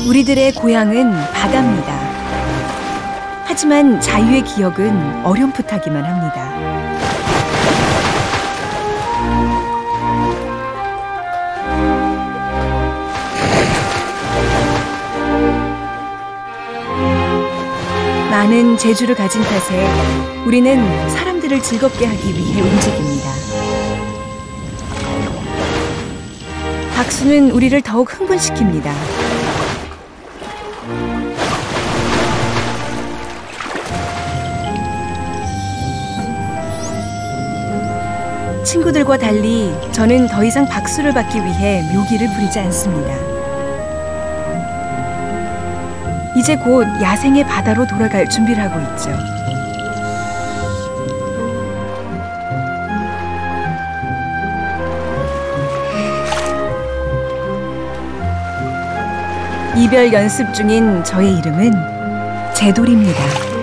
우리들의 고향은 바다입니다. 하지만 자유의 기억은 어렴풋하기만 합니다. 많은 재주를 가진 탓에 우리는 사람들을 즐겁게 하기 위해 움직입니다. 박수는 우리를 더욱 흥분시킵니다. 친구들과 달리 저는 더 이상 박수를 받기 위해 묘기를 부리지 않습니다. 이제 곧 야생의 바다로 돌아갈 준비를 하고 있죠. 이별 연습 중인 저의 이름은 제돌입니다.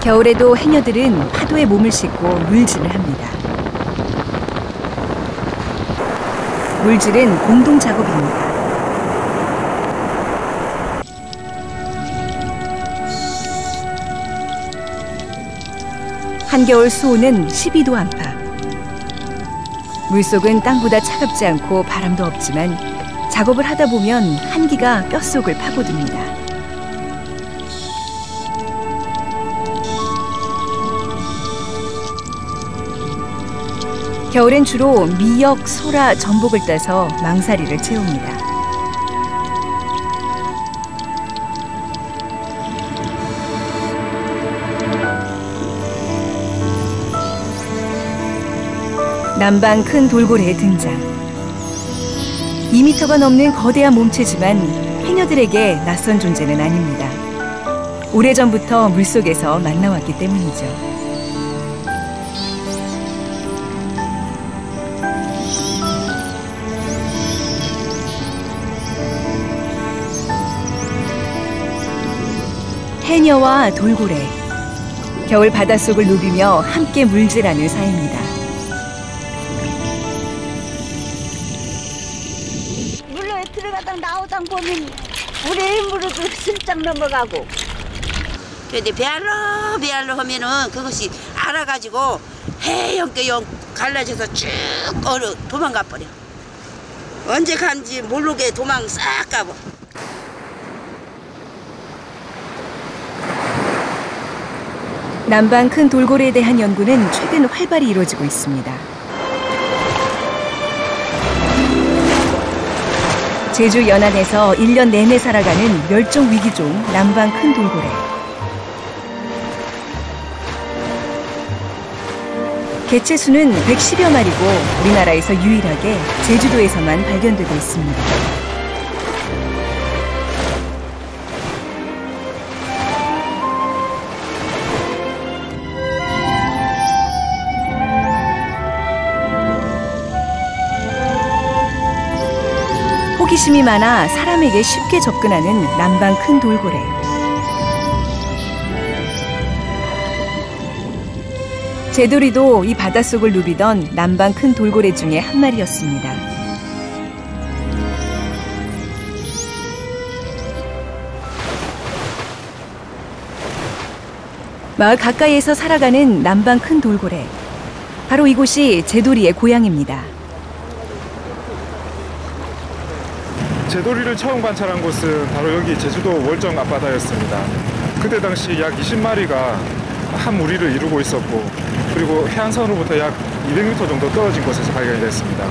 겨울에도 해녀들은 파도에 몸을 싣고 물질을 합니다. 물질은 공동 작업입니다. 한겨울 수온은 12도 안팎. 물속은 땅보다 차갑지 않고 바람도 없지만 작업을 하다 보면 한기가 뼛속을 파고듭니다. 겨울엔 주로 미역, 소라, 전복을 따서 망사리를 채웁니다. 남방 큰 돌고래의 등장. 2m가 넘는 거대한 몸체지만 해녀들에게 낯선 존재는 아닙니다. 오래전부터 물속에서 만나왔기 때문이죠. 해녀와 돌고래, 겨울 바닷속을 누비며 함께 물질하는 사이입니다. 물로 들어가다 나오다 보면 우리 물로도 슬쩍 넘어가고. 근데 배알로 하면은 그것이 알아가지고 해영께 영 갈라져서 쭉 도망가 버려. 언제 간지 모르게 도망 싹 가고. 남방 큰 돌고래에 대한 연구는 최근 활발히 이루어지고 있습니다. 제주 연안에서 1년 내내 살아가는 멸종 위기종 남방 큰 돌고래. 개체 수는 110여 마리고 우리나라에서 유일하게 제주도에서만 발견되고 있습니다. 호기심이 많아 사람에게 쉽게 접근하는 남방 큰 돌고래. 제돌이도 이 바닷속을 누비던 남방 큰 돌고래 중에 한 마리였습니다. 마을 가까이에서 살아가는 남방 큰 돌고래. 바로 이곳이 제돌이의 고향입니다. 제돌이를 처음 관찰한 곳은 바로 여기 제주도 월정 앞바다였습니다. 그때 당시 약 20마리가 한 무리를 이루고 있었고, 그리고 해안선으로부터 약 200m 정도 떨어진 곳에서 발견이 됐습니다.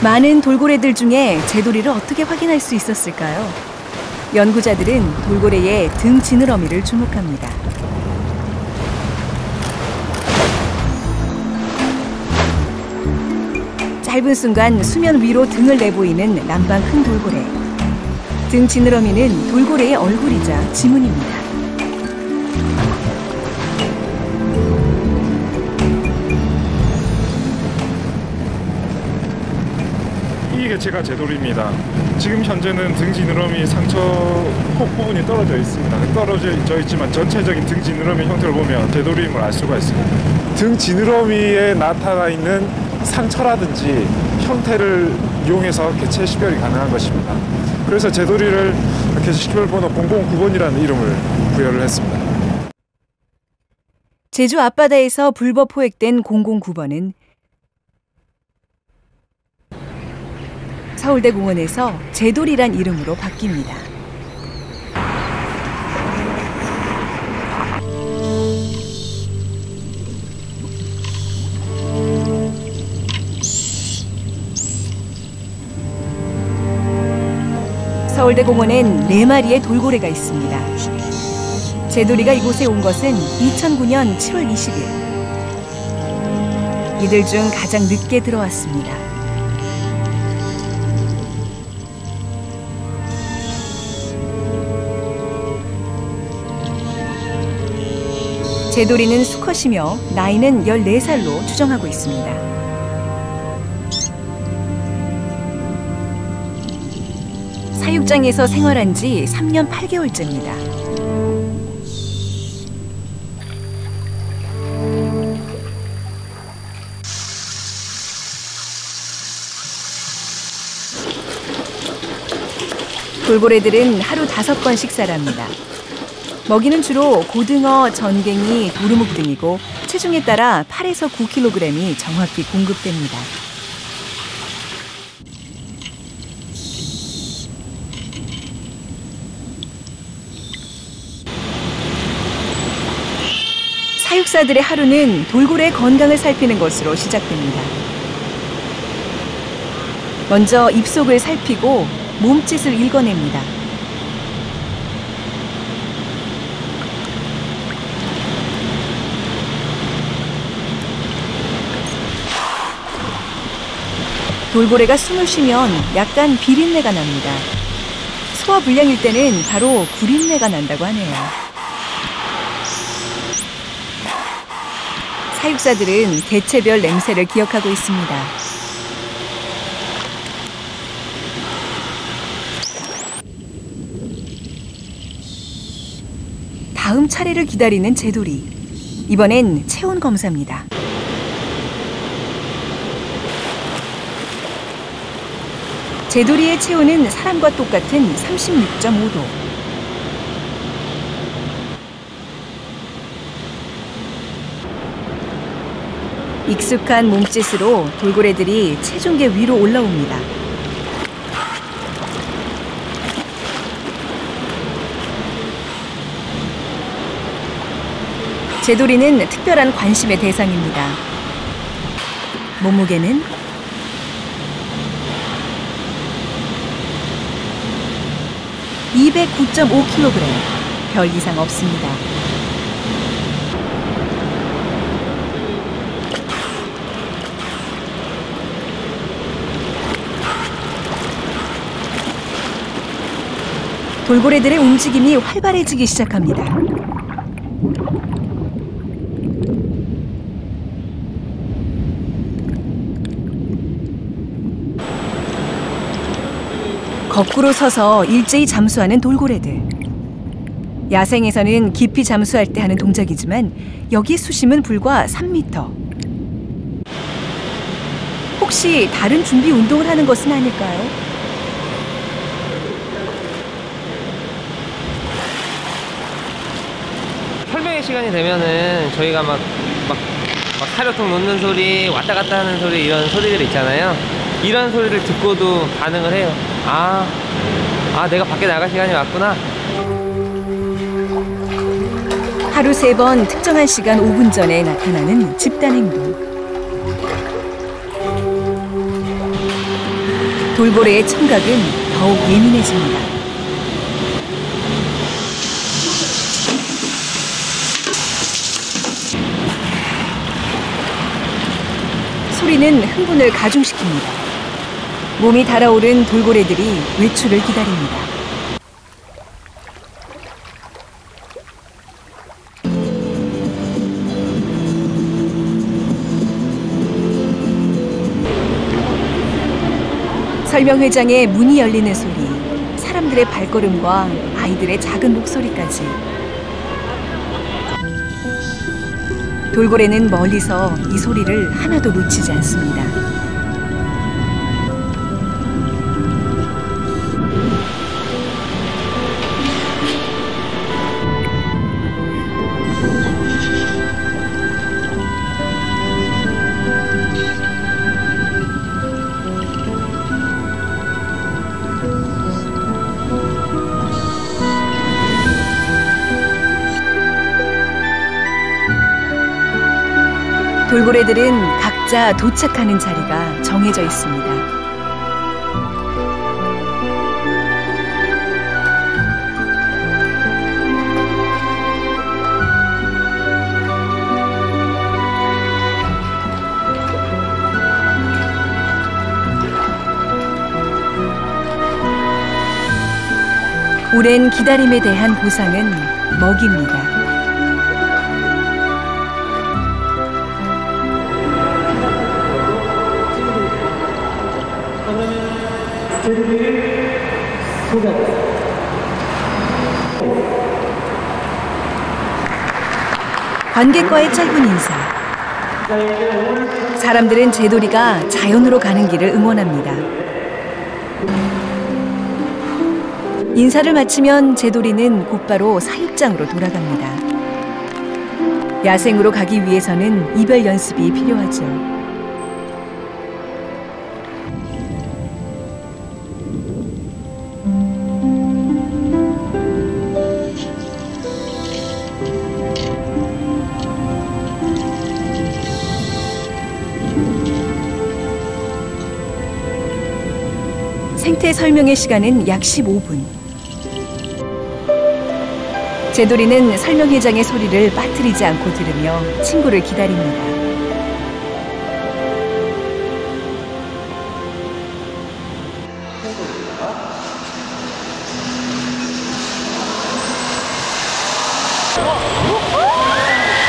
많은 돌고래들 중에 제돌이를 어떻게 확인할 수 있었을까요? 연구자들은 돌고래의 등 지느러미를 주목합니다. 밟은 순간 수면 위로 등을 내보이는 남방 큰 돌고래. 등 지느러미는 돌고래의 얼굴이자 지문입니다. 이 개체가 제돌입니다. 지금 현재는 등 지느러미 상처 콕 부분이 떨어져 있습니다. 떨어져 있지만 전체적인 등 지느러미 형태를 보면 제돌임을 알 수가 있습니다. 등 지느러미에 나타나 있는 상처라든지 형태를 이용해서 개체 식별이 가능한 것입니다. 그래서 제돌이를 개체 식별 번호 009번이라는 이름을 부여를 했습니다. 제주 앞바다에서 불법 포획된 009번은 서울대 공원에서 제돌이란 이름으로 바뀝니다. 서울대 공원엔 4마리의 돌고래가 있습니다. 제돌이가 이곳에 온 것은 2009년 7월 20일. 이들 중 가장 늦게 들어왔습니다. 제돌이는 수컷이며 나이는 14살로 추정하고 있습니다. 사육장에서 생활한 지 3년 8개월째입니다. 돌고래들은 하루 5번 식사를 합니다. 먹이는 주로 고등어, 전갱이, 도루묵 등이고 체중에 따라 8에서 9kg이 정확히 공급됩니다. 사육사들의 하루는 돌고래의 건강을 살피는 것으로 시작됩니다. 먼저 입속을 살피고 몸짓을 읽어냅니다. 돌고래가 숨을 쉬면 약간 비린내가 납니다. 소화 불량일 때는 바로 구린내가 난다고 하네요. 사육사들은 개체별 냄새를 기억하고 있습니다. 다음 차례를 기다리는 제돌이. 이번엔 체온 검사입니다. 제돌이의 체온은 사람과 똑같은 36.5도. 익숙한 몸짓으로 돌고래들이 체중계 위로 올라옵니다. 제돌이는 특별한 관심의 대상입니다. 몸무게는 209.5kg, 별 이상 없습니다. 돌고래들의 움직임이 활발해지기 시작합니다. 거꾸로 서서 일제히 잠수하는 돌고래들. 야생에서는 깊이 잠수할 때 하는 동작이지만 여기 수심은 불과 3m. 혹시 다른 준비 운동을 하는 것은 아닐까요? 설명의 시간이 되면은 저희가 막 사료통 놓는 소리, 왔다 갔다 하는 소리, 이런 소리들 있잖아요. 이런 소리를 듣고도 반응을 해요. 내가 밖에 나갈 시간이 왔구나. 하루 3번 특정한 시간 5분 전에 나타나는 집단 행동. 돌고래의 청각은 더욱 예민해집니다. 소리 소리는 흥분을 가중시킵니다. 몸이 달아오른 돌고래들이 외출을 기다립니다. 설명회장에 문이 열리는 소리, 사람들의 발걸음과 아이들의 작은 목소리까지. 돌고래는 멀리서 이 소리를 하나도 놓치지 않습니다. 돌고래들은 각자 도착하는 자리가 정해져 있습니다. 오랜 기다림에 대한 보상은 먹이입니다. 관객과의 짧은 인사. 사람들은 제돌이가 자연으로 가는 길을 응원합니다. 인사를 마치면 제돌이는 곧바로 사육장으로 돌아갑니다. 야생으로 가기 위해서는 이별 연습이 필요하죠. 생태 설명의 시간은 약 15분. 제돌이는 설명회장의 소리를 빠뜨리지 않고 들으며 친구를 기다립니다.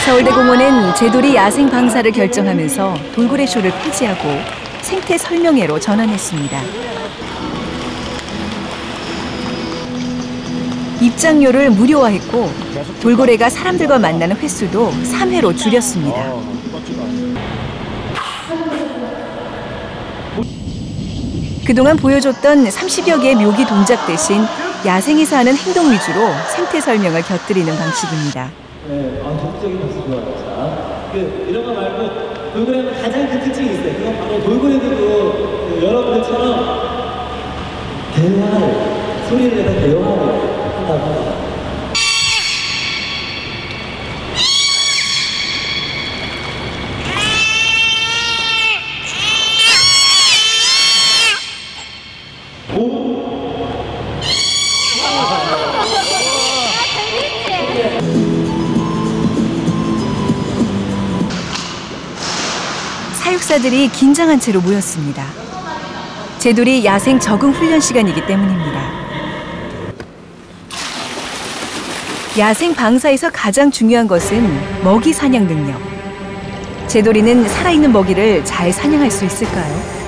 서울대공원은 제돌이 야생 방사를 결정하면서 돌고래 쇼를 폐지하고 생태 설명회로 전환했습니다. 입장료를 무료화했고 돌고래가 사람들과 만나는 횟수도 3회로 줄였습니다. 그동안 보여줬던 30여 개의 묘기 동작 대신 야생에서 하는 행동 위주로 생태 설명을 곁들이는 방식입니다. 네, 독특적인 모습 좋아요. 자, 이런 거 말고 돌고래는 가장 큰 특징이 있어요. 그건 바로 돌고래들도 여러분들처럼 대화를, 소리를 내서 대화를 한다고 합니다. 사육사들이 긴장한 채로 모였습니다. 제돌이 야생 적응 훈련 시간이기 때문입니다. 야생 방사에서 가장 중요한 것은 먹이 사냥 능력. 제돌이는 살아있는 먹이를 잘 사냥할 수 있을까요?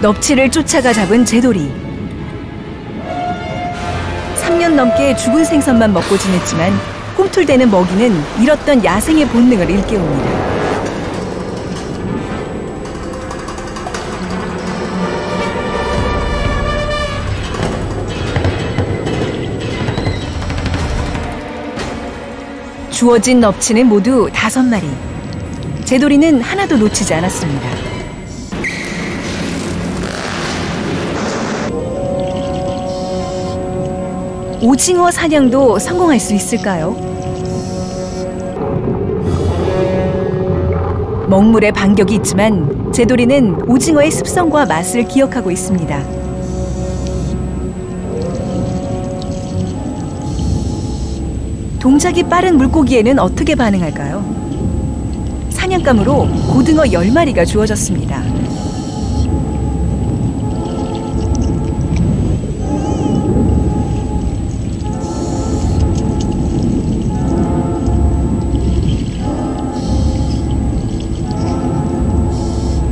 넙치를 쫓아가 잡은 제돌이. 3년 넘게 죽은 생선만 먹고 지냈지만 꿈틀대는 먹이는 잃었던 야생의 본능을 일깨웁니다. 주어진 넙치는 모두 5마리. 제돌이는 하나도 놓치지 않았습니다. 오징어 사냥도 성공할 수 있을까요? 먹물에 반격이 있지만 제돌이는 오징어의 습성과 맛을 기억하고 있습니다. 동작이 빠른 물고기에는 어떻게 반응할까요? 사냥감으로 고등어 10마리가 주어졌습니다.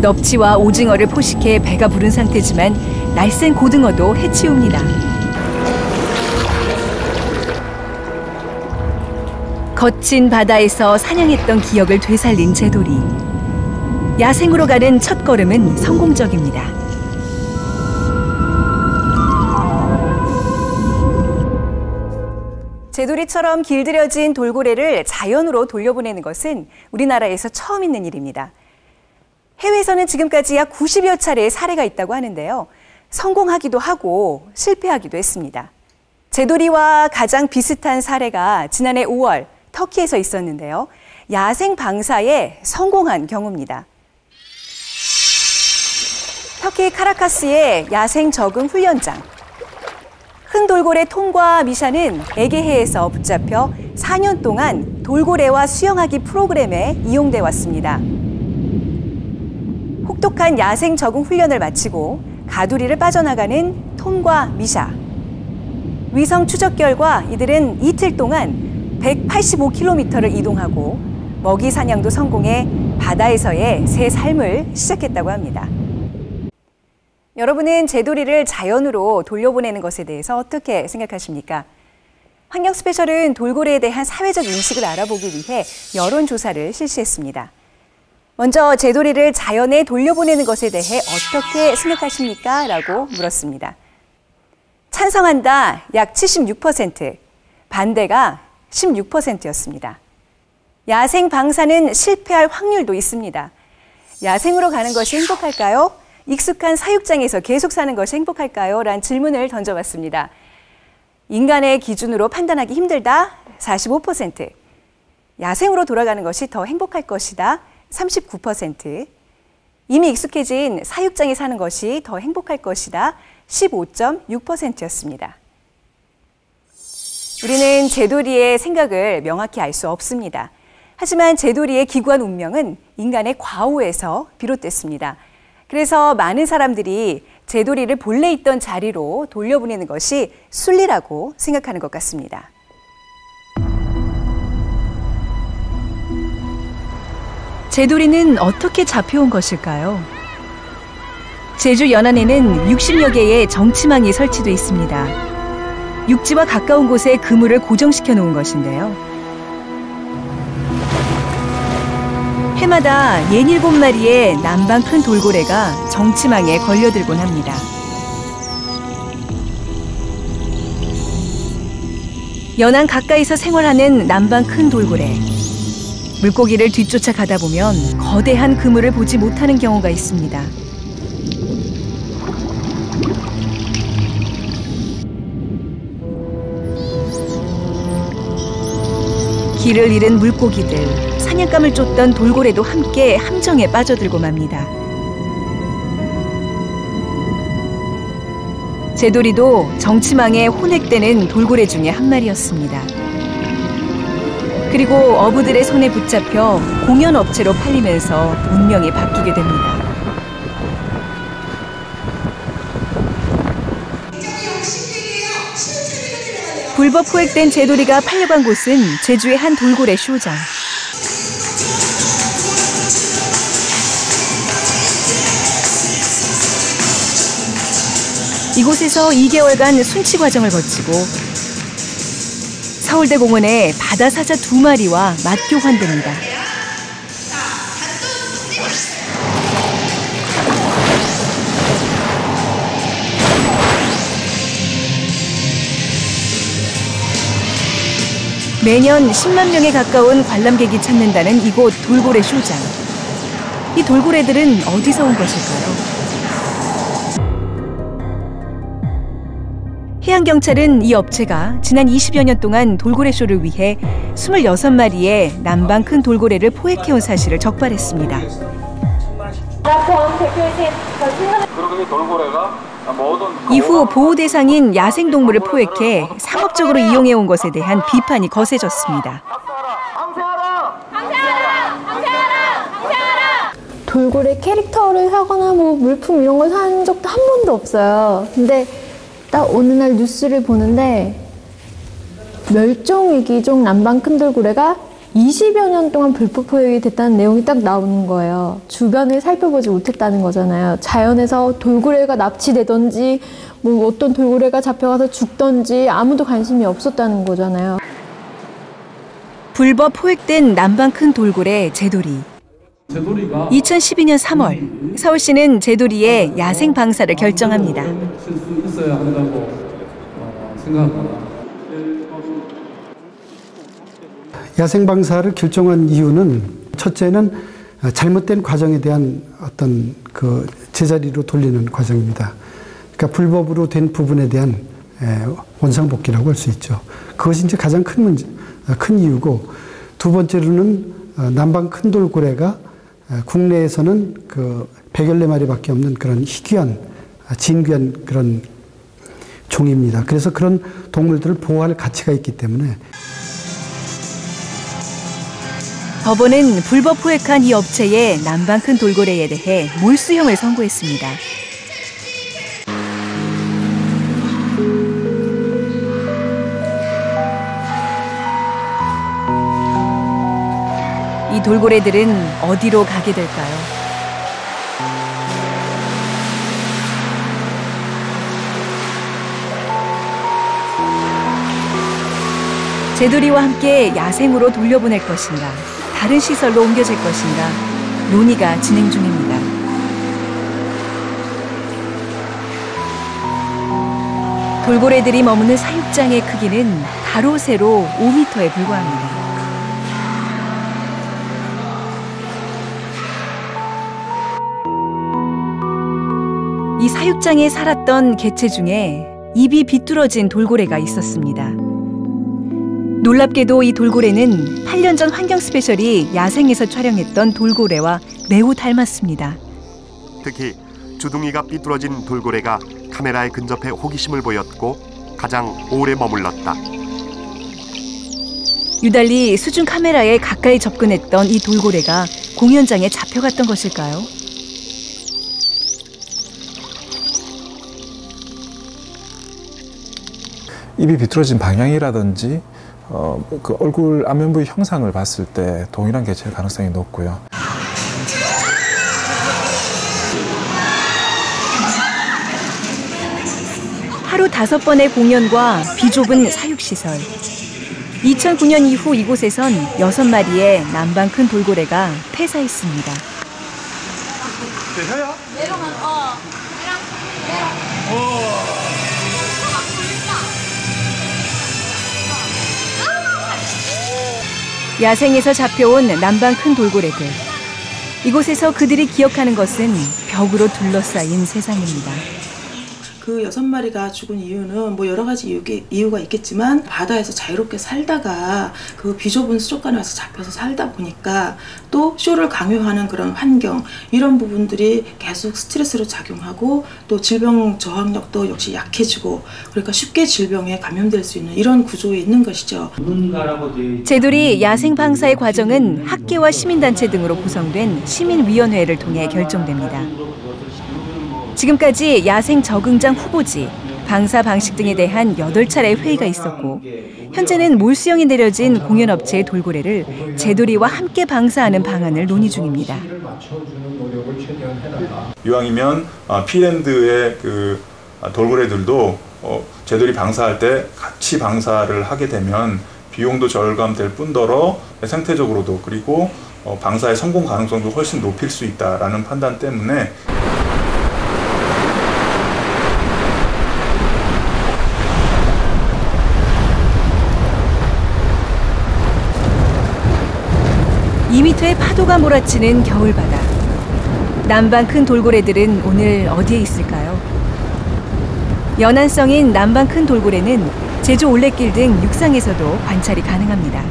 넙치와 오징어를 포식해 배가 부른 상태지만 날쌘 고등어도 해치웁니다. 거친 바다에서 사냥했던 기억을 되살린 제돌이. 야생으로 가는 첫 걸음은 성공적입니다. 제돌이처럼 길들여진 돌고래를 자연으로 돌려보내는 것은 우리나라에서 처음 있는 일입니다. 해외에서는 지금까지 약 90여 차례의 사례가 있다고 하는데요. 성공하기도 하고 실패하기도 했습니다. 제돌이와 가장 비슷한 사례가 지난해 5월 터키에서 있었는데요. 야생 방사에 성공한 경우입니다. 터키 카라카스의 야생 적응 훈련장. 큰 돌고래 톰과 미샤는 에게해에서 붙잡혀 4년 동안 돌고래와 수영하기 프로그램에 이용돼 왔습니다. 혹독한 야생 적응 훈련을 마치고 가두리를 빠져나가는 톰과 미샤. 위성 추적 결과 이들은 이틀 동안 185km를 이동하고 먹이 사냥도 성공해 바다에서의 새 삶을 시작했다고 합니다. 여러분은 제돌이를 자연으로 돌려보내는 것에 대해서 어떻게 생각하십니까? 환경스페셜은 돌고래에 대한 사회적 인식을 알아보기 위해 여론조사를 실시했습니다. 먼저 제돌이를 자연에 돌려보내는 것에 대해 어떻게 생각하십니까? 라고 물었습니다. 찬성한다 약 76%, 반대가 16%였습니다. 야생 방사는 실패할 확률도 있습니다. 야생으로 가는 것이 행복할까요? 익숙한 사육장에서 계속 사는 것이 행복할까요? 라는 질문을 던져봤습니다. 인간의 기준으로 판단하기 힘들다 45%, 야생으로 돌아가는 것이 더 행복할 것이다 39%, 이미 익숙해진 사육장에 사는 것이 더 행복할 것이다 15.6%였습니다. 우리는 제돌이의 생각을 명확히 알 수 없습니다. 하지만 제돌이의 기구한 운명은 인간의 과오에서 비롯됐습니다. 그래서 많은 사람들이 제돌이를 본래 있던 자리로 돌려보내는 것이 순리라고 생각하는 것 같습니다. 제돌이는 어떻게 잡혀온 것일까요? 제주 연안에는 60여 개의 정치망이 설치돼 있습니다. 육지와 가까운 곳에 그물을 고정시켜 놓은 것인데요. 해마다 67마리의 남방 큰 돌고래가 정치망에 걸려들곤 합니다. 연안 가까이서 생활하는 남방 큰 돌고래. 물고기를 뒤쫓아 가다 보면 거대한 그물을 보지 못하는 경우가 있습니다. 길을 잃은 물고기들, 사냥감을 쫓던 돌고래도 함께 함정에 빠져들고 맙니다. 제돌이도 정치망에 혼액되는 돌고래 중에 한 마리였습니다. 그리고 어부들의 손에 붙잡혀 공연업체로 팔리면서 운명이 바뀌게 됩니다. 불법 포획된 제돌이가 팔려간 곳은 제주의 한 돌고래 쇼장. 이곳에서 2개월간 순치 과정을 거치고 서울대 공원에 바다사자 2마리와 맞교환됩니다. 매년 10만 명에 가까운 관람객이 찾는다는 이곳 돌고래 쇼장. 이 돌고래들은 어디서 온 것일까요? 해양경찰은 이 업체가 지난 20여 년 동안 돌고래 쇼를 위해 26마리의 남방 큰 돌고래를 포획해온 사실을 적발했습니다. 그리고 이 돌고래가 이후 보호 대상인 야생동물을 포획해 상업적으로 이용해온 것에 대한 비판이 거세졌습니다. 돌고래 캐릭터를 사거나 뭐 물품 이런 걸 산 적도 한 번도 없어요. 근데 딱 어느 날 뉴스를 보는데 멸종위기종 남방 큰돌고래가 20여 년 동안 불법 포획이 됐다는 내용이 딱 나오는 거예요. 주변을 살펴보지 못했다는 거잖아요. 자연에서 돌고래가 납치되던지 뭐 어떤 돌고래가 잡혀가서 죽던지 아무도 관심이 없었다는 거잖아요. 불법 포획된 남방 큰 돌고래 제도리. 2012년 3월 서울시는 제도리의 야생 방사를 결정합니다. 있어야 한다고 생각합니다. 야생 방사를 결정한 이유는 첫째는 잘못된 과정에 대한 어떤 그 제자리로 돌리는 과정입니다. 그러니까 불법으로 된 부분에 대한 원상복귀라고 할 수 있죠. 그것이 이제 가장 큰 이유고, 두 번째로는 남방 큰돌고래가 국내에서는 그 100여여 마리밖에 없는 그런 희귀한, 진귀한 그런 종입니다. 그래서 그런 동물들을 보호할 가치가 있기 때문에 법원은 불법 포획한 이 업체의 남방 큰 돌고래에 대해 몰수형을 선고했습니다. 이 돌고래들은 어디로 가게 될까요? 제도리와 함께 야생으로 돌려보낼 것인가, 다른 시설로 옮겨질 것인가, 논의가 진행 중입니다. 돌고래들이 머무는 사육장의 크기는 가로 세로 5m에 불과합니다. 이 사육장에 살았던 개체 중에 입이 비뚤어진 돌고래가 있었습니다. 놀랍게도 이 돌고래는 8년 전 환경스페셜이 야생에서 촬영했던 돌고래와 매우 닮았습니다. 특히 주둥이가 삐뚤어진 돌고래가 카메라에 근접해 호기심을 보였고 가장 오래 머물렀다. 유달리 수중 카메라에 가까이 접근했던 이 돌고래가 공연장에 잡혀갔던 것일까요? 입이 비뚤어진 방향이라든지 그 얼굴 안면부의 형상을 봤을 때 동일한 개체일 가능성이 높고요. 하루 5번의 공연과 비좁은 사육시설. 2009년 이후 이곳에선 6마리의 남방 큰 돌고래가 폐사했습니다. 야생에서 잡혀온 남방 큰 돌고래들. 이곳에서 그들이 기억하는 것은 벽으로 둘러싸인 세상입니다. 그 6마리가 죽은 이유는 뭐 여러 가지 이유가 있겠지만 바다에서 자유롭게 살다가 그 비좁은 수족관에 와서 잡혀서 살다 보니까 또 쇼를 강요하는 그런 환경, 이런 부분들이 계속 스트레스로 작용하고 또 질병 저항력도 역시 약해지고, 그러니까 쉽게 질병에 감염될 수 있는 이런 구조에 있는 것이죠. 제도리 야생 방사의 과정은 학계와 시민단체 등으로 구성된 시민위원회를 통해 결정됩니다. 지금까지 야생 적응장 후보지, 방사 방식 등에 대한 8차례의 회의가 있었고, 현재는 몰수형이 내려진 공연업체의 돌고래를 제도리와 함께 방사하는 방안을 논의 중입니다. 이왕이면 피랜드의 그 돌고래들도 제도리 방사할 때 같이 방사를 하게 되면 비용도 절감될 뿐더러 생태적으로도, 그리고 방사의 성공 가능성도 훨씬 높일 수 있다라는 판단 때문에 (2m의) 파도가 몰아치는 겨울바다. 남방 큰 돌고래들은 오늘 어디에 있을까요? 연안성인 남방 큰 돌고래는 제주 올레길 등 육상에서도 관찰이 가능합니다.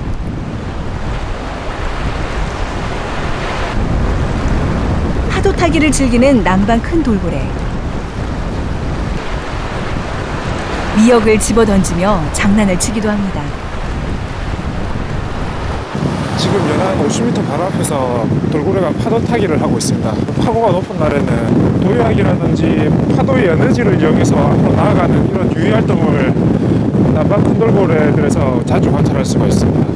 파도 타기를 즐기는 남방 큰 돌고래. 미역을 집어던지며 장난을 치기도 합니다. 지금 연안 50m 바로 앞에서 돌고래가 파도 타기를 하고 있습니다. 파고가 높은 날에는 도약이라든지 파도의 에너지를 이용해서 앞으로 나아가는 이런 유의 활동을 남방 큰 돌고래들에서 자주 관찰할 수가 있습니다.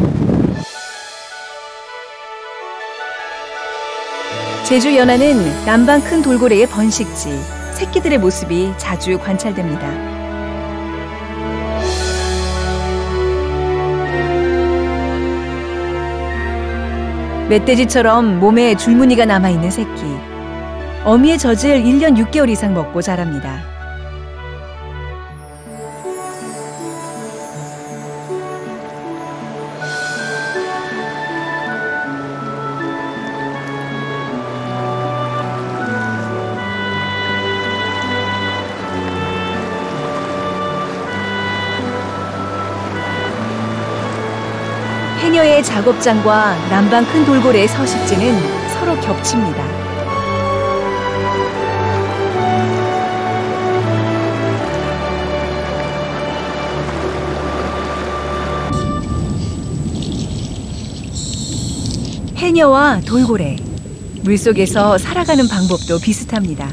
제주 연안은 남방 큰 돌고래의 번식지, 새끼들의 모습이 자주 관찰됩니다. 멧돼지처럼 몸에 줄무늬가 남아있는 새끼. 어미의 젖을 1년 6개월 이상 먹고 자랍니다. 해녀의 작업장과 남방 큰 돌고래의 서식지는 서로 겹칩니다. 해녀와 돌고래, 물속에서 살아가는 방법도 비슷합니다.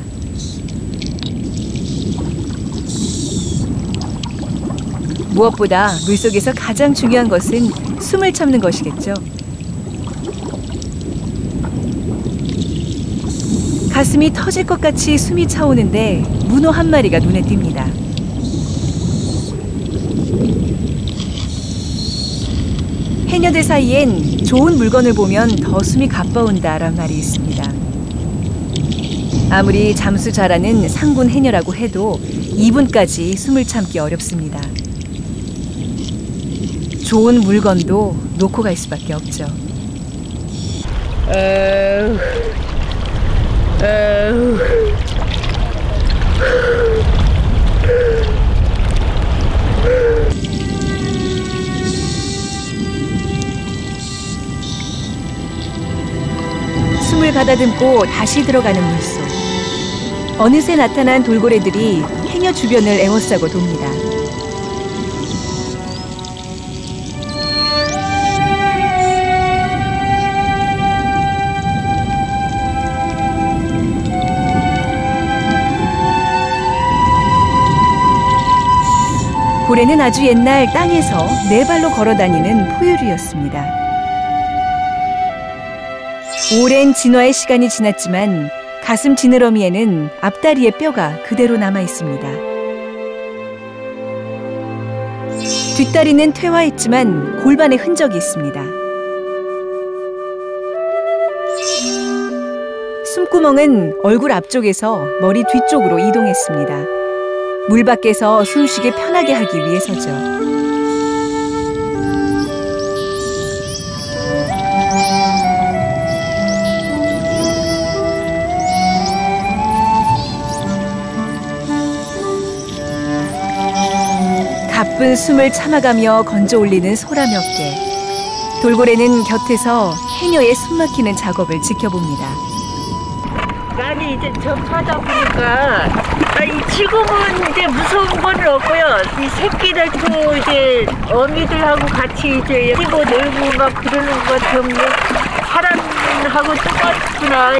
무엇보다 물속에서 가장 중요한 것은 숨을 참는 것이겠죠. 가슴이 터질 것 같이 숨이 차오는데 문어 한 마리가 눈에 띕니다. 해녀들 사이엔 좋은 물건을 보면 더 숨이 가빠온다란 말이 있습니다. 아무리 잠수 잘하는 상군 해녀라고 해도 2분까지 숨을 참기 어렵습니다. 좋은 물건도 놓고 갈 수밖에 없죠. 숨을 가다듬고 다시 들어가는 물속. 어느새 나타난 돌고래들이 해녀 주변을 에워싸고 돕니다. 고래는 아주 옛날 땅에서 네 발로 걸어다니는 포유류였습니다. 오랜 진화의 시간이 지났지만 가슴 지느러미에는 앞다리의 뼈가 그대로 남아 있습니다. 뒷다리는 퇴화했지만 골반에 흔적이 있습니다. 숨구멍은 얼굴 앞쪽에서 머리 뒤쪽으로 이동했습니다. 물 밖에서 숨쉬기 편하게 하기 위해서죠. 가쁜 숨을 참아가며 건져 올리는 소라 몇 개. 돌고래는 곁에서 해녀의 숨막히는 작업을 지켜봅니다. 나는 이제 접하다 보니까 지금은 이제 무서운 건 없고요. 이 새끼들도 이제 어미들하고 같이 이제 뛰고 놀고 막 그러는 것 때문에 사람하고 똑같구나.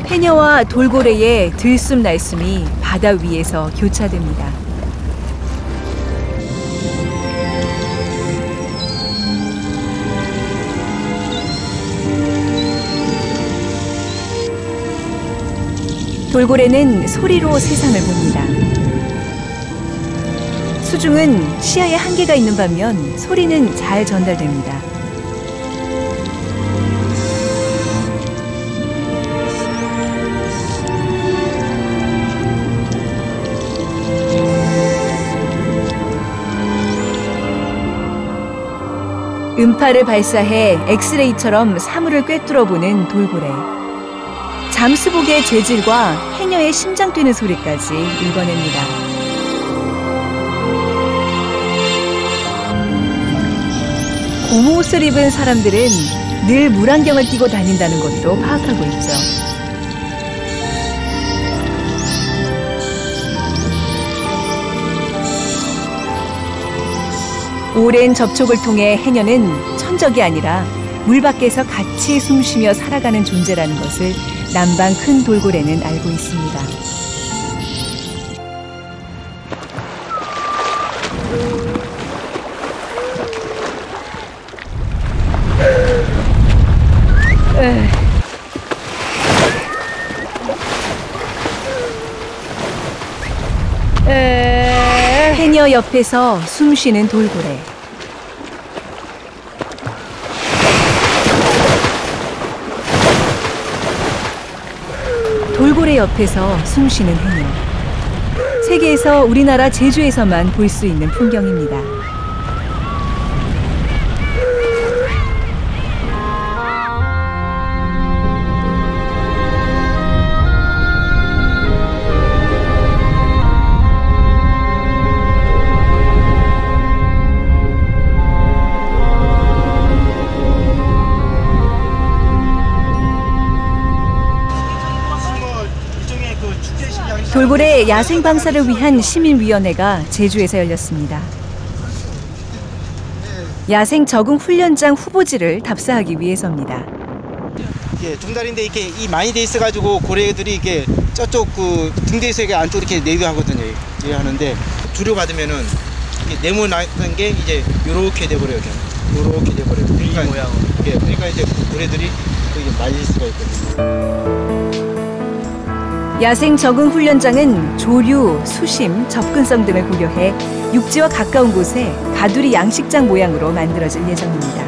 해녀와 돌고래의 들숨 날숨이 바다 위에서 교차됩니다. 돌고래는 소리로 세상을 봅니다. 수중은 시야에 한계가 있는 반면 소리는 잘 전달됩니다. 음파를 발사해 엑스레이처럼 사물을 꿰뚫어보는 돌고래. 잠수복의 재질과 해녀의 심장 뛰는 소리까지 읽어냅니다. 고무 옷을 입은 사람들은 늘 물안경을 끼고 다닌다는 것도 파악하고 있죠. 오랜 접촉을 통해 해녀는 천적이 아니라 물 밖에서 같이 숨쉬며 살아가는 존재라는 것을 남방 큰 돌고래는 알고 있습니다. 해녀 옆에서 숨쉬는 돌고래. 돌고래 옆에서 숨쉬는 해녀. 세계에서 우리나라 제주에서만 볼 수 있는 풍경입니다. 돌고래 야생 방사를 위한 시민위원회가 제주에서 열렸습니다. 야생 적응 훈련장 후보지를 답사하기 위해서입니다. 예, 종다리인데 이렇게 이 많이 돼 있어가지고 고래들이 이게 저쪽 그 등대에서 이게 안쪽으로 이렇게 내비하거든요. 예, 하는데 주류 받으면은 이게 네모나는 게 이제 요렇게 돼버려요. 요렇게 돼버려요. 그러니까 모양. 예, 그러니까 이제 고래들이 이게 말릴 수가 있거든요. 야생 적응 훈련장은 조류, 수심, 접근성 등을 고려해 육지와 가까운 곳에 가두리 양식장 모양으로 만들어질 예정입니다.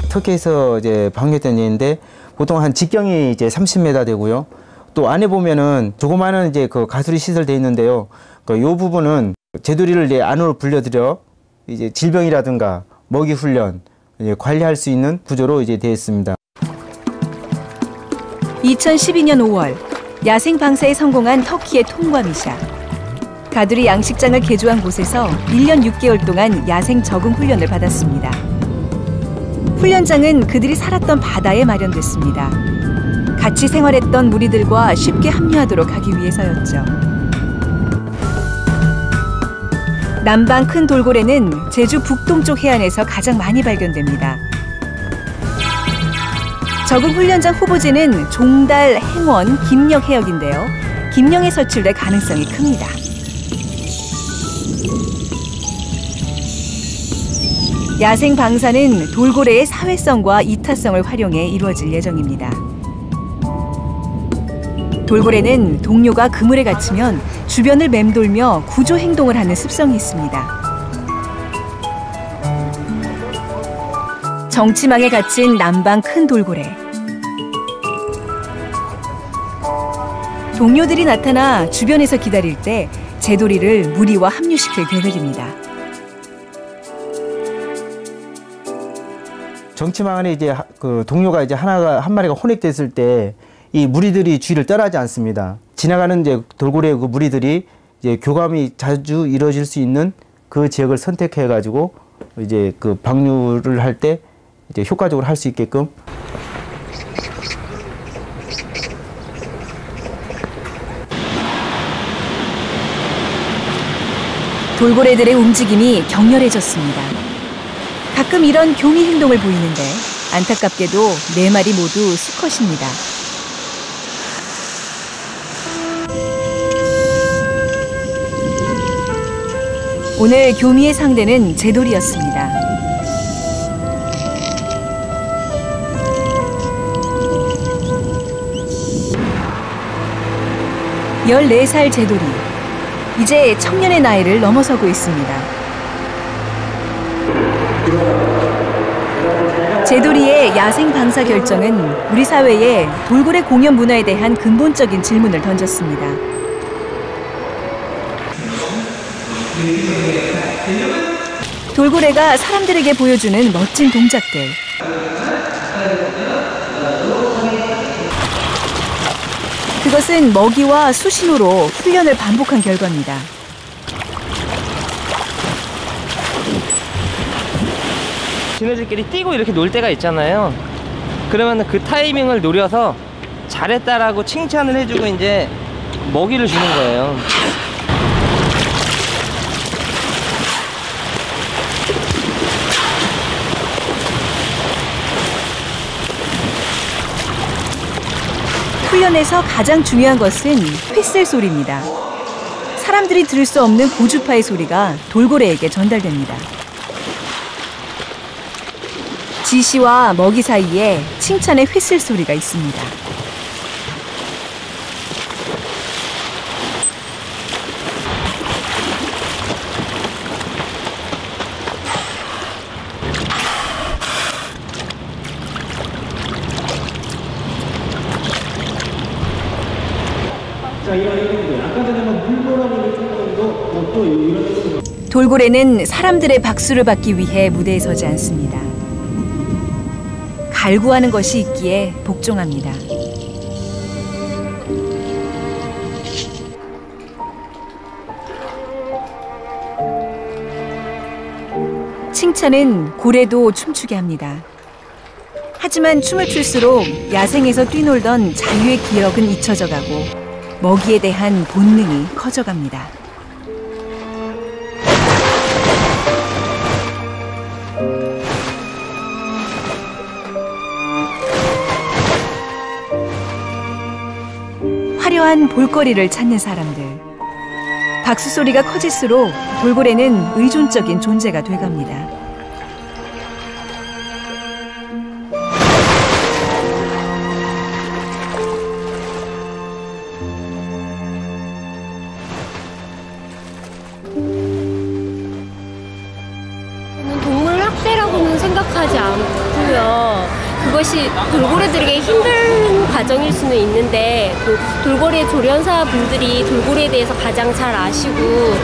터키에서 이제 방류했던 얘인데 보통 한 직경이 이제 30m 되고요. 또 안에 보면은 조그마한 이제 그 가두리 시설 돼 있는데요. 그 요 부분은 제도리를 이제 안으로 불려들여 이제 질병이라든가 먹이 훈련 이제 관리할 수 있는 구조로 이제 되어 있습니다. 2012년 5월 야생 방사에 성공한 터키의 통과미샤. 가두리 양식장을 개조한 곳에서 1년 6개월 동안 야생 적응 훈련을 받았습니다. 훈련장은 그들이 살았던 바다에 마련됐습니다. 같이 생활했던 무리들과 쉽게 합류하도록 하기 위해서였죠. 남방 큰 돌고래는 제주 북동쪽 해안에서 가장 많이 발견됩니다. 적응 훈련장 후보지는 종달, 행원, 김녕 해역인데요. 김녕에 서출될 가능성이 큽니다. 야생 방사는 돌고래의 사회성과 이타성을 활용해 이루어질 예정입니다. 돌고래는 동료가 그물에 갇히면 주변을 맴돌며 구조 행동을 하는 습성이 있습니다. 정치망에 갇힌 남방 큰 돌고래. 동료들이 나타나 주변에서 기다릴 때 제도리를 무리와 합류시킬 계획입니다. 정치망 안에 이제 그 동료가 이제 한 마리가 혼액됐을 때 이 무리들이 주위를 떠나지 않습니다. 지나가는 이제 돌고래 그 무리들이 이제 교감이 자주 이루어질 수 있는 그 지역을 선택해 가지고 이제 그 방류를 할 때 이제 효과적으로 할 수 있게끔. 돌고래들의 움직임이 격렬해졌습니다. 가끔 이런 교미 행동을 보이는데 안타깝게도 4마리 모두 수컷입니다. 오늘 교미의 상대는 제돌이였습니다. (14살) 제돌이. 이제 청년의 나이를 넘어서고 있습니다. 제돌이의 야생 방사 결정은 우리 사회에 돌고래 공연 문화에 대한 근본적인 질문을 던졌습니다. 돌고래가 사람들에게 보여주는 멋진 동작들. 그것은 먹이와 수신호로 훈련을 반복한 결과입니다. 지네들끼리 뛰고 이렇게 놀 때가 있잖아요. 그러면 그 타이밍을 노려서 잘했다라고 칭찬을 해주고 이제 먹이를 주는 거예요. 수련에서 가장 중요한 것은 휘슬 소리입니다. 사람들이 들을 수 없는 고주파의 소리가 돌고래에게 전달됩니다. 지시와 먹이 사이에 칭찬의 휘슬 소리가 있습니다. 돌고래는 사람들의 박수를 받기 위해 무대에 서지 않습니다. 갈구하는 것이 있기에 복종합니다. 칭찬은 고래도 춤추게 합니다. 하지만 춤을 출수록 야생에서 뛰놀던 자유의 기억은 잊혀져 가고 먹이에 대한 본능이 커져갑니다. 화려한 볼거리를 찾는 사람들. 박수 소리가 커질수록 돌고래는 의존적인 존재가 돼갑니다. 동물 학대라고는 생각하지 않고요. 그것이 돌고래들에게 힘든 과정일 수는 있는데 또 돌고래 조련사 분들이 돌고래에 대해서 가장 잘 아시고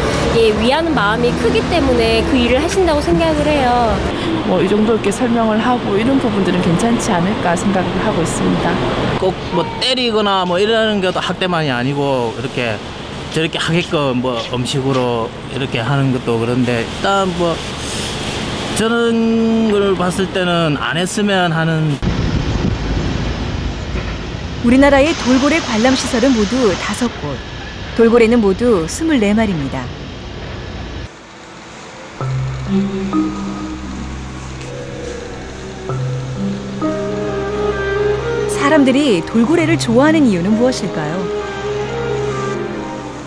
위하는 마음이 크기 때문에 그 일을 하신다고 생각을 해요. 이 정도 이렇게 설명을 하고 이런 부분들은 괜찮지 않을까 생각을 하고 있습니다. 꼭 때리거나 이러는 것도 학대만이 아니고 이렇게 저렇게 하게끔 음식으로 이렇게 하는 것도 그런데 일단 저런 걸 봤을 때는 안 했으면 하는. 우리나라의 돌고래 관람시설은 모두 5곳. 돌고래는 모두 24마리입니다. 사람들이 돌고래를 좋아하는 이유는 무엇일까요?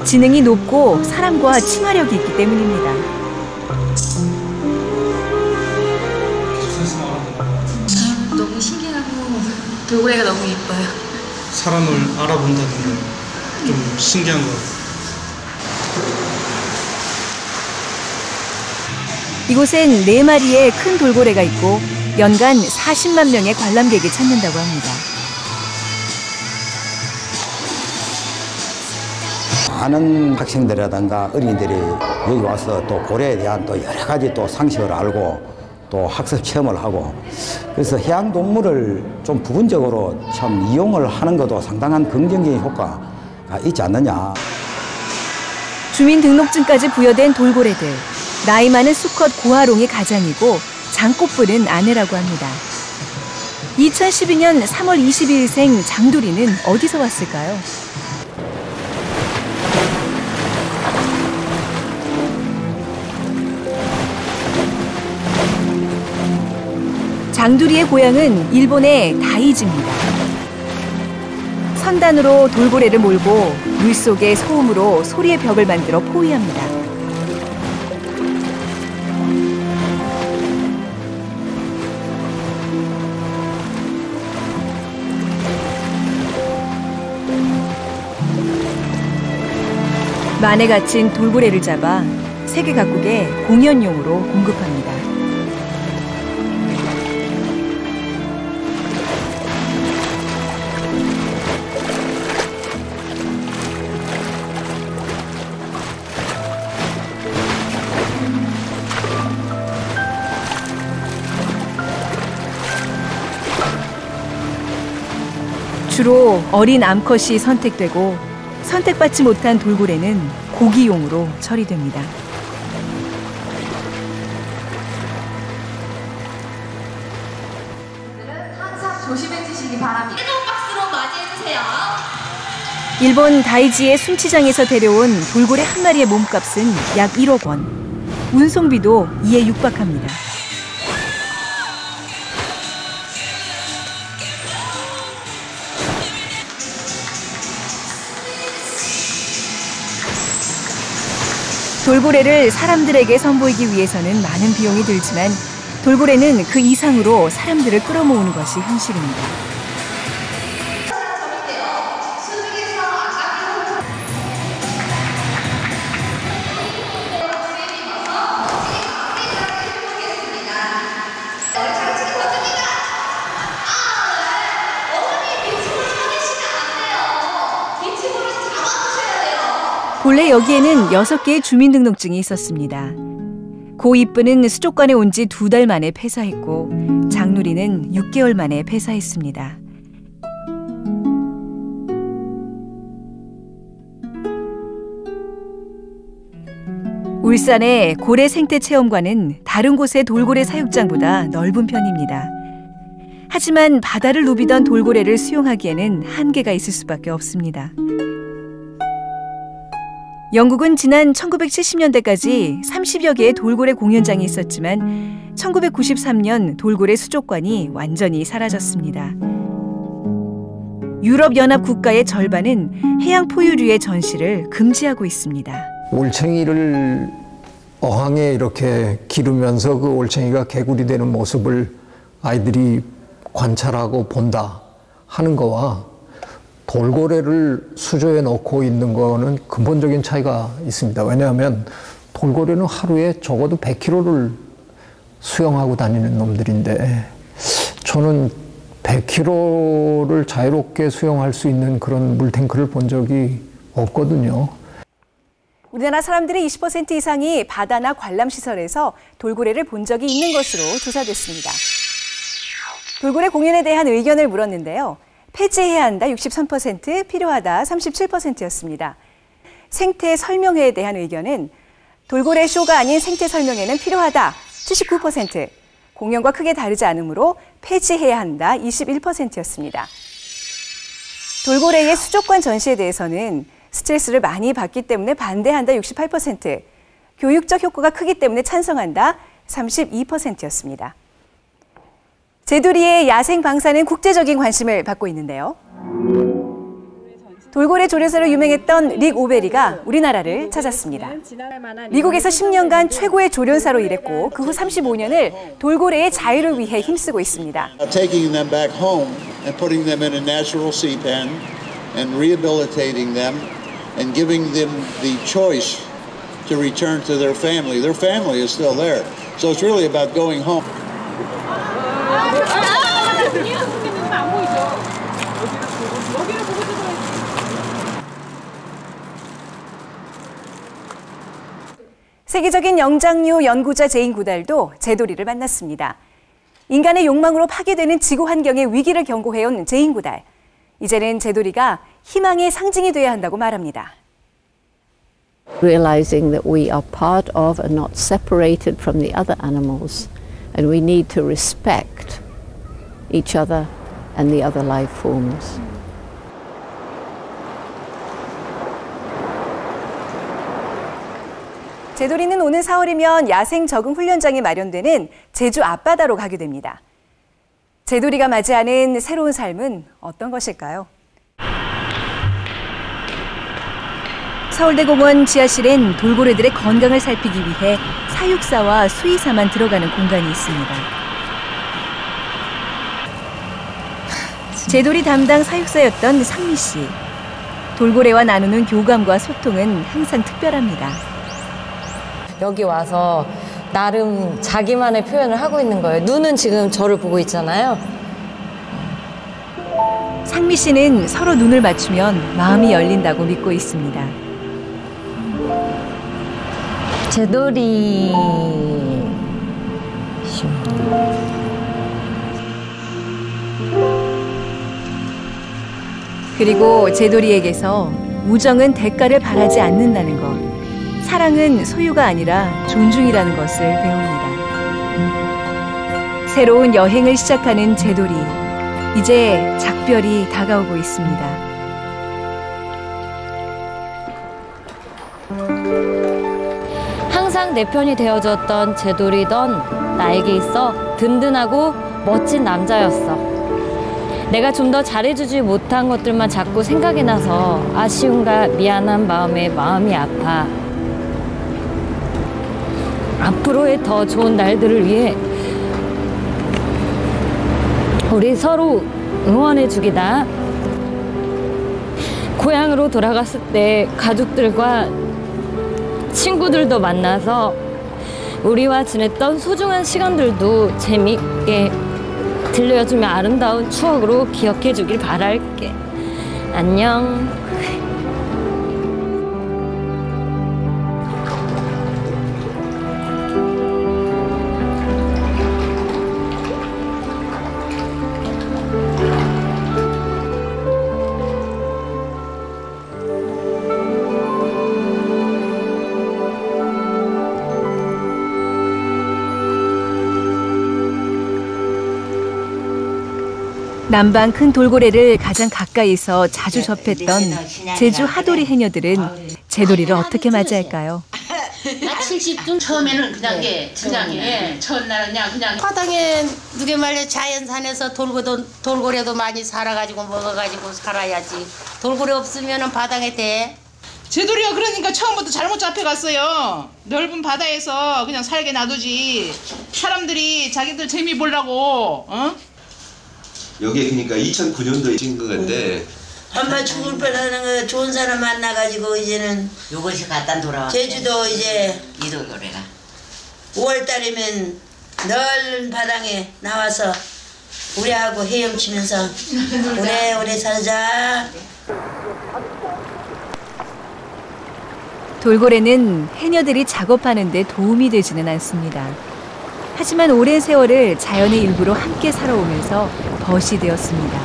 지능이 높고 사람과 친화력이 있기 때문입니다. 너무 신기하고 돌고래가 너무 예뻐요. 사람을 알아본다는 건 좀 신기한 것 같아요. 이곳엔 4마리의 큰 돌고래가 있고 연간 40만 명의 관람객이 찾는다고 합니다. 많은 학생들이라든가 어린이들이 여기 와서 또 고래에 대한 또 여러 가지 또 상식을 알고 또 학습 체험을 하고 그래서 해양동물을 좀 부분적으로 참 이용을 하는 것도 상당한 긍정적인 효과가 있지 않느냐. 주민등록증까지 부여된 돌고래들. 나이 많은 수컷 고하롱이 가장이고 장꽃불은 아내라고 합니다. 2012년 3월 22일생 장두리는 어디서 왔을까요? 장두리의 고향은 일본의 다이지입니다. 선단으로 돌고래를 몰고 물속의 소음으로 소리의 벽을 만들어 포위합니다. 만에 갇힌 돌고래를 잡아 세계 각국에 공연용으로 공급합니다. 주로 어린 암컷이 선택되고 선택받지 못한 돌고래는 고기용으로 처리됩니다. 항상 조심해 주시기 바랍니다. 뜨거운 박수로 맞이해 주세요. 일본 다이지의 순치장에서 데려온 돌고래 한 마리의 몸값은 약 1억 원. 운송비도 이에 육박합니다. 돌고래를 사람들에게 선보이기 위해서는 많은 비용이 들지만 돌고래는 그 이상으로 사람들을 끌어모으는 것이 현실입니다. 본래 여기에는 6개의 주민등록증이 있었습니다. 고 이쁘는 수족관에 온 지 2달 만에 폐사했고 장누리는 6개월 만에 폐사했습니다. 울산의 고래 생태체험관은 다른 곳의 돌고래 사육장보다 넓은 편입니다. 하지만 바다를 누비던 돌고래를 수용하기에는 한계가 있을 수밖에 없습니다. 영국은 지난 1970년대까지 30여 개의 돌고래 공연장이 있었지만 1993년 돌고래 수족관이 완전히 사라졌습니다. 유럽연합 국가의 절반은 해양 포유류의 전시를 금지하고 있습니다. 올챙이를 어항에 이렇게 기르면서 그 올챙이가 개구리 되는 모습을 아이들이 관찰하고 본다 하는 거와 돌고래를 수조에 넣고 있는 거는 근본적인 차이가 있습니다. 왜냐하면 돌고래는 하루에 적어도 100kg를 수영하고 다니는 놈들인데 저는 100kg를 자유롭게 수영할 수 있는 그런 물탱크를 본 적이 없거든요. 우리나라 사람들의 20% 이상이 바다나 관람시설에서 돌고래를 본 적이 있는 것으로 조사됐습니다. 돌고래 공연에 대한 의견을 물었는데요. 폐지해야 한다 63%, 필요하다 37%였습니다. 생태 설명회에 대한 의견은 돌고래 쇼가 아닌 생태 설명회는 필요하다 79%, 공연과 크게 다르지 않으므로 폐지해야 한다 21%였습니다. 돌고래의 수족관 전시에 대해서는 스트레스를 많이 받기 때문에 반대한다 68%, 교육적 효과가 크기 때문에 찬성한다 32%였습니다. 제두리의 야생 방사는 국제적인 관심을 받고 있는데요. 돌고래 조련사로 유명했던 릭 오베리가 우리나라를 찾았습니다. 미국에서 10년간 최고의 조련사로 일했고 그 후 35년을 돌고래의 자유를 위해 힘쓰고 있습니다. Taking them back home and putting them in a natural sea pen and rehabilitating them and giving them the choice to return to their family. Their family is still there. So it's really about going home. 세계적인 영장류 연구자 제인 구달도 제도리를 만났습니다. 인간의 욕망으로 파괴되는 지구 환경의 위기를 경고해온 제인 구달. 이제는 제도리가 희망의 상징이 돼야 한다고 말합니다. Realizing that we are part of and not separated from the other animals, and we need to respect each other and the other life forms. 제도리는 오는 4월이면 야생 적응 훈련장이 마련되는 제주 앞바다로 가게 됩니다. 제도리가 맞이하는 새로운 삶은 어떤 것일까요? 서울대공원 지하실엔 돌고래들의 건강을 살피기 위해 사육사와 수의사만 들어가는 공간이 있습니다. 제도리 담당 사육사였던 상미 씨. 돌고래와 나누는 교감과 소통은 항상 특별합니다. 여기 와서 나름 자기만의 표현을 하고 있는 거예요. 눈은 지금 저를 보고 있잖아요. 상미 씨는 서로 눈을 맞추면 마음이 열린다고 믿고 있습니다. 제돌이. 그리고 제돌이에게서 우정은 대가를 바라지 않는다는 것. 사랑은 소유가 아니라 존중이라는 것을 배웁니다. 새로운 여행을 시작하는 제돌이. 이제 작별이 다가오고 있습니다. 항상 내 편이 되어줬던 제돌이던 나에게 있어 든든하고 멋진 남자였어. 내가 좀 더 잘해주지 못한 것들만 자꾸 생각이 나서 아쉬움과 미안한 마음에 마음이 아파. 앞으로의 더 좋은 날들을 위해 우리 서로 응원해 주기다. 고향으로 돌아갔을 때 가족들과 친구들도 만나서 우리와 지냈던 소중한 시간들도 재미있게 들려주며 아름다운 추억으로 기억해 주길 바랄게. 안녕. 남방 큰 돌고래를 가장 가까이서 자주 접했던 제주 하도리 해녀들은 제돌이를 어떻게 맞이할까요? 나 70중 처음에는 그냥 첫날은 그냥 바닥에 누게 말려 자연산에서 돌고래도 많이 살아가지고 먹어가지고 살아야지. 돌고래 없으면은 바닥에 돼. 제돌이가 그러니까 처음부터 잘못 잡혀갔어요. 넓은 바다에서 그냥 살게 놔두지. 사람들이 자기들 재미 보려고 여기 그러니까 2009년도에 찍은 것 같은데 한번 죽을 뻔하는 거 좋은 사람 만나가지고 이제는 요것이 갖다 돌아와. 제주도 이제 이 돌고래가 5월달이면 넓은 바닥에 나와서 우리하고 헤엄치면서 오래오래 살자. 돌고래는 해녀들이 작업하는 데 도움이 되지는 않습니다. 하지만 오랜 세월을 자연의 일부로 함께 살아오면서 벗이 되었습니다.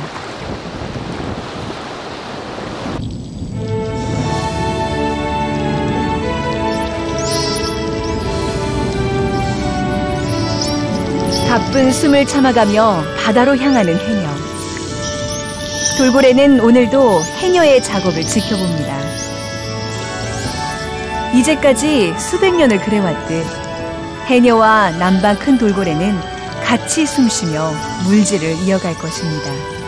바쁜 숨을 참아가며 바다로 향하는 해녀. 돌고래는 오늘도 해녀의 작업을 지켜봅니다. 이제까지 수백 년을 그래왔듯 해녀와 남방 큰 돌고래는 같이 숨쉬며 물질을 이어갈 것입니다.